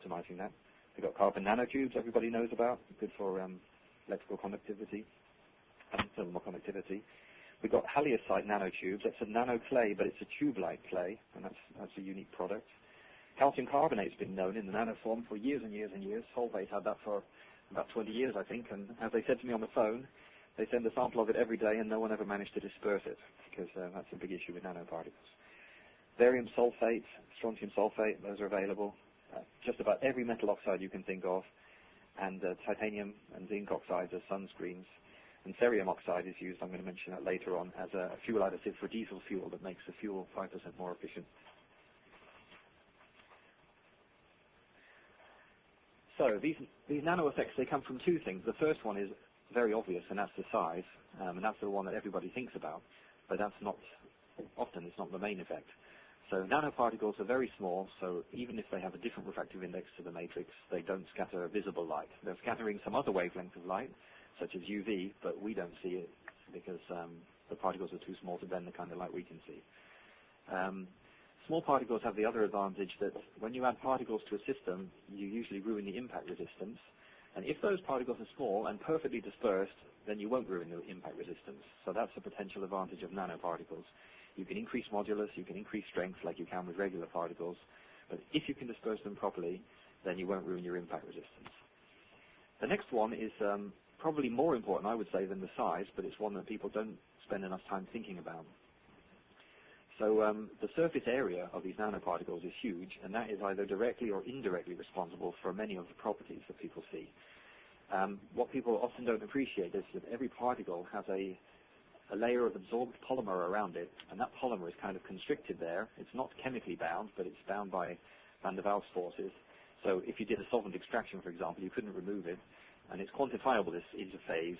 optimizing that. We've got carbon nanotubes everybody knows about, good for electrical conductivity and thermal conductivity. We've got haliocyte nanotubes. That's a nano clay, but it's a tube-like clay, and that's a unique product. Calcium carbonate's been known in the nanoform for years and years and years. Solvay's had that for about 20 years, I think, and as they said to me on the phone, they send a sample of it every day, and no one ever managed to disperse it, because that's a big issue with nanoparticles. Barium sulfate, strontium sulfate, those are available. Just about every metal oxide you can think of, and titanium and zinc oxides as sunscreens. And cerium oxide is used, I'm going to mention that later on, as a fuel additive for diesel fuel that makes the fuel 5% more efficient. So these nano effects, they come from two things. The first one is very obvious, and that's the size, and that's the one that everybody thinks about, but that's not, often it's not the main effect. So nanoparticles are very small, so even if they have a different refractive index to the matrix, they don't scatter visible light. They're scattering some other wavelength of light, such as UV, but we don't see it because the particles are too small to bend the kind of light we can see. Small particles have the other advantage that when you add particles to a system, you usually ruin the impact resistance. And if those particles are small and perfectly dispersed, then you won't ruin the impact resistance. So that's a potential advantage of nanoparticles. You can increase modulus, you can increase strength like you can with regular particles, but if you can disperse them properly, then you won't ruin your impact resistance. The next one is probably more important, I would say, than the size, but it's one that people don't spend enough time thinking about. So the surface area of these nanoparticles is huge, and that is either directly or indirectly responsible for many of the properties that people see. What people often don't appreciate is that every particle has a layer of absorbed polymer around it, and that polymer is kind of constricted there. It's not chemically bound, but it's bound by van der Waals forces. So if you did a solvent extraction, for example, you couldn't remove it, and it's quantifiable, this interphase